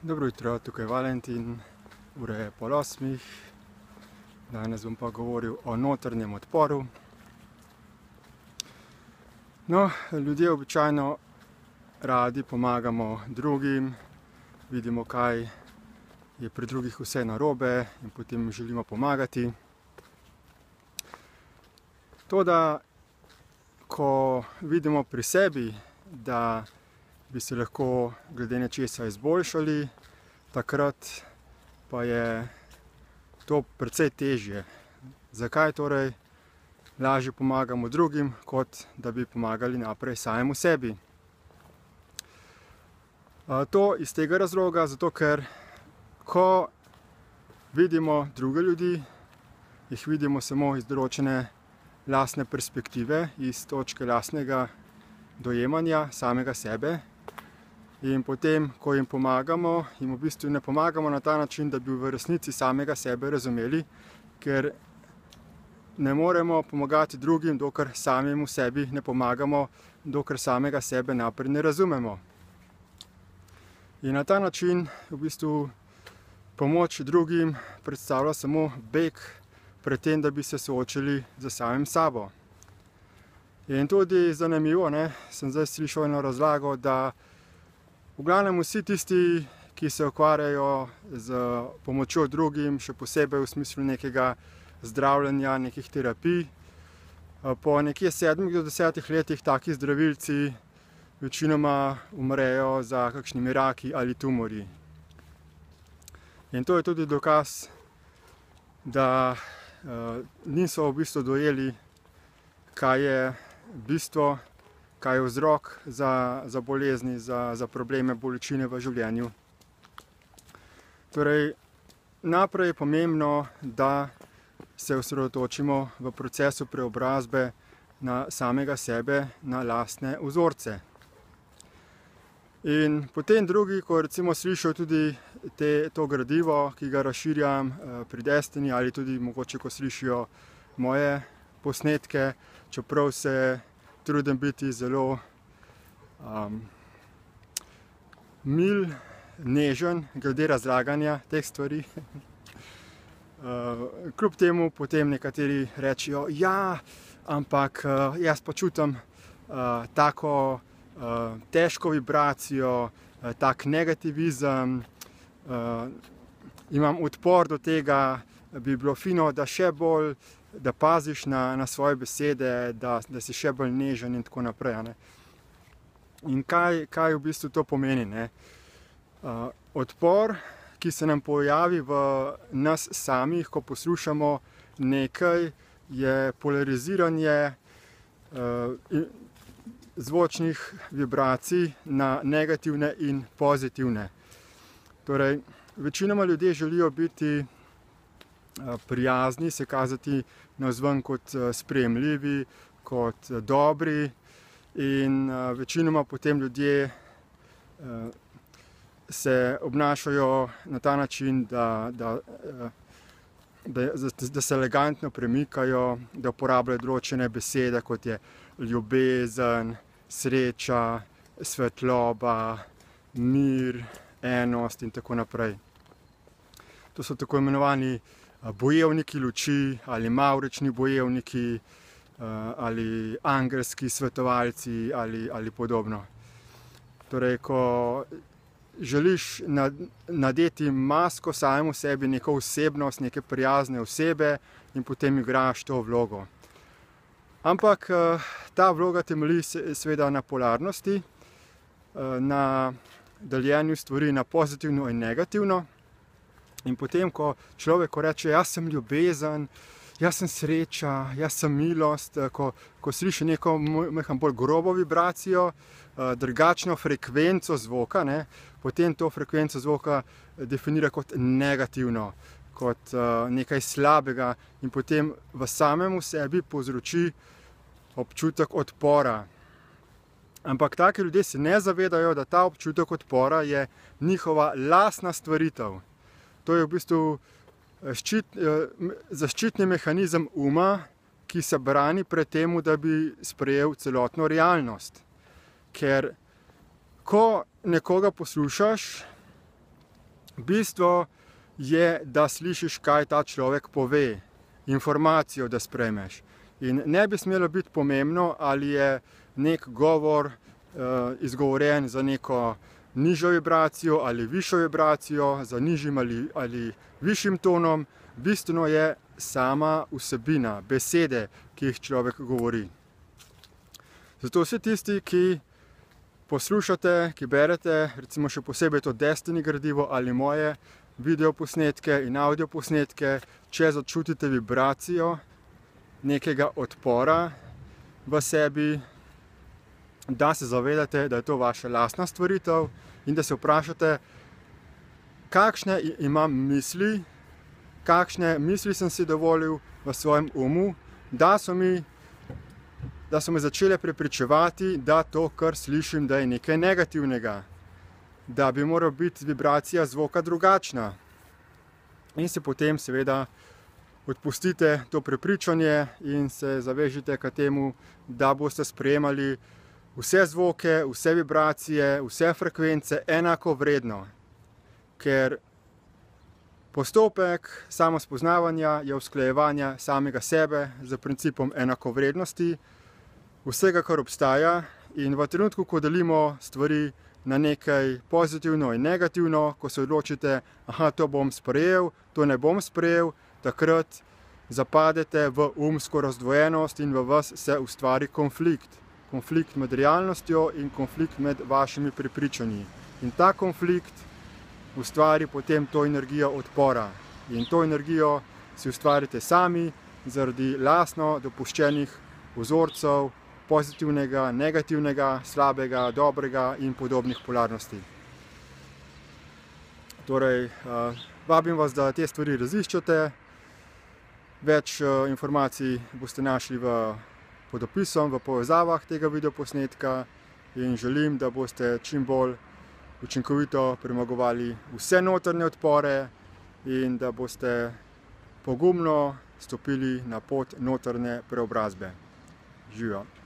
Dobro jutro, tukaj je Valentin, ura je 7:30. Danes bom pa govoril o notranjem odporu. No, ljudje običajno radi pomagamo drugim, vidimo, kaj je pri drugih vse narobe in potem želimo pomagati. Toda, ko vidimo pri sebi, da bi se lahko glede nečesa izboljšali, takrat pa je to precej težje. Zakaj torej lažje pomagamo drugim, kot da bi pomagali naprej samemu sebi? To iz tega razloga, zato ker ko vidimo druge ljudi, jih vidimo samo iz določene lastne perspektive, iz točke lastnega dojemanja samega sebe. In potem, ko jim pomagamo, jim v bistvu ne pomagamo na ta način, da bi v resnici samega sebe razumeli, ker ne moremo pomagati drugim, dokler samemu sebi ne pomagamo, dokler samega sebe naprej ne razumemo. In na ta način v bistvu pomoč drugim predstavlja samo beg pred tem, da bi se soočili z samim sabo. In tudi zanimivo, sem zdaj slišal eno razlago, da v glavnem vsi tisti, ki se ukvarjajo z pomočjo drugim, še posebej v smislu nekega zdravljenja, nekih terapij, po nekje 7 do 10 letih taki zdravilci večinoma umrejo za kakšnimi raki ali tumorji. In to je tudi dokaz, da niso v bistvu dojeli, kaj je bistvo, kaj je vzrok za bolezni, za probleme, bolečine v življenju. Torej, naprej je pomembno, da se osredotočimo v procesu preobrazbe na samega sebe, na lastne vzorce. In potem drugi, ko recimo slišijo tudi to gradivo, ki ga razširjam pri Destiny, ali tudi mogoče, ko slišijo moje posnetke, čeprav se trudim biti zelo mil, nežen glede razlaganja teh stvari. Kljub temu potem nekateri rečejo, ja, ampak jaz počutim tako težko vibracijo, tak negativizem, imam odpor do tega, bi bilo fino, da še bolj da paziš na svoje besede, da si še bolj nežen in tako naprej. In kaj v bistvu to pomeni? Odpor, ki se nam pojavi v nas samih, ko poslušamo nekaj, je polariziranje zvočnih vibracij na negativne in pozitivne. Torej, večinoma ljudje želijo biti prijazni, se kazati navzven kot sprejemljivi, kot dobri in večinoma potem ljudje se obnašajo na ta način, da se elegantno premikajo, da uporabljajo določene besede, kot je ljubezen, sreča, svetloba, mir, enost in tako naprej. To so tako imenovani bojevniki luči ali mavrični bojevniki ali angelski svetovalci ali podobno. Torej, ko želiš nadeti masko samemu sebi, neko osebnost, neke prijazne osebe in potem igraš to vlogo. Ampak ta vloga temelji seveda na polarnosti, na deljenju stvari na pozitivno in negativno. In potem, ko človek reče, jaz sem ljubezen, jaz sem sreča, jaz sem milost, ko sliši neko bolj grobo vibracijo, drugačno frekvenco zvoka, potem to frekvenco zvoka definira kot negativno, kot nekaj slabega in potem v samem sebi povzroči občutek odpora. Ampak taki ljudje se ne zavedajo, da ta občutek odpora je njihova lastna stvaritev. To je v bistvu zaščitni mehanizem uma, ki se brani pred tem, da bi sprejel celotno realnost. Ker ko nekoga poslušaš, Bistvo je, da slišiš, kaj ta človek pove, informacijo, da sprejmeš. In ne bi smelo biti pomembno, ali je nek govor izgovorjen za neko nižjo vibracijo ali višjo vibracijo, za nižjim ali višjim tonom. Bistveno je sama vsebina, besede, ki jih človek govori. Zato vsi tisti, ki poslušate, ki berete, recimo še posebej to Destiny gradivo ali moje videoposnetke in audioposnetke, če začutite vibracijo nekega odpora v sebi, da se zavedate, da je to vaša lastna stvaritev in da se vprašate, kakšne imam misli, kakšne misli sem si dovolil v svojem umu, da so me začele prepričevati, da to, kar slišim, da je nekaj negativnega, da bi morala biti vibracija zvoka drugačna. In se potem seveda odpustite to prepričanje in se zavežite k temu, da boste sprejemali vse zvoke, vse vibracije, vse frekvence enako vredno. Ker postopek samospoznavanja je usklajevanje samega sebe z principom enakovrednosti vsega, kar obstaja, in v trenutku, ko delimo stvari na nekaj pozitivno in negativno, ko se odločite, to bom sprejel, to ne bom sprejel, takrat zapadete v umsko razdvojenost in v vas se ustvari konflikt. Konflikt med realnostjo in konflikt med vašimi prepričanji. In ta konflikt ustvari potem to energijo odpora. In to energijo si ustvarite sami zaradi lastno dopuščenih vzorcev pozitivnega, negativnega, slabega, dobrega in podobnih polarnosti. Torej, vabim vas, da te stvari raziščete. Več informacij boste našli pod opisom, v povezavah tega videoposnetka, in želim, da boste čim bolj učinkovito premagovali vse notranje odpore in da boste pogumno stopili na pot notranje preobrazbe. Živijo!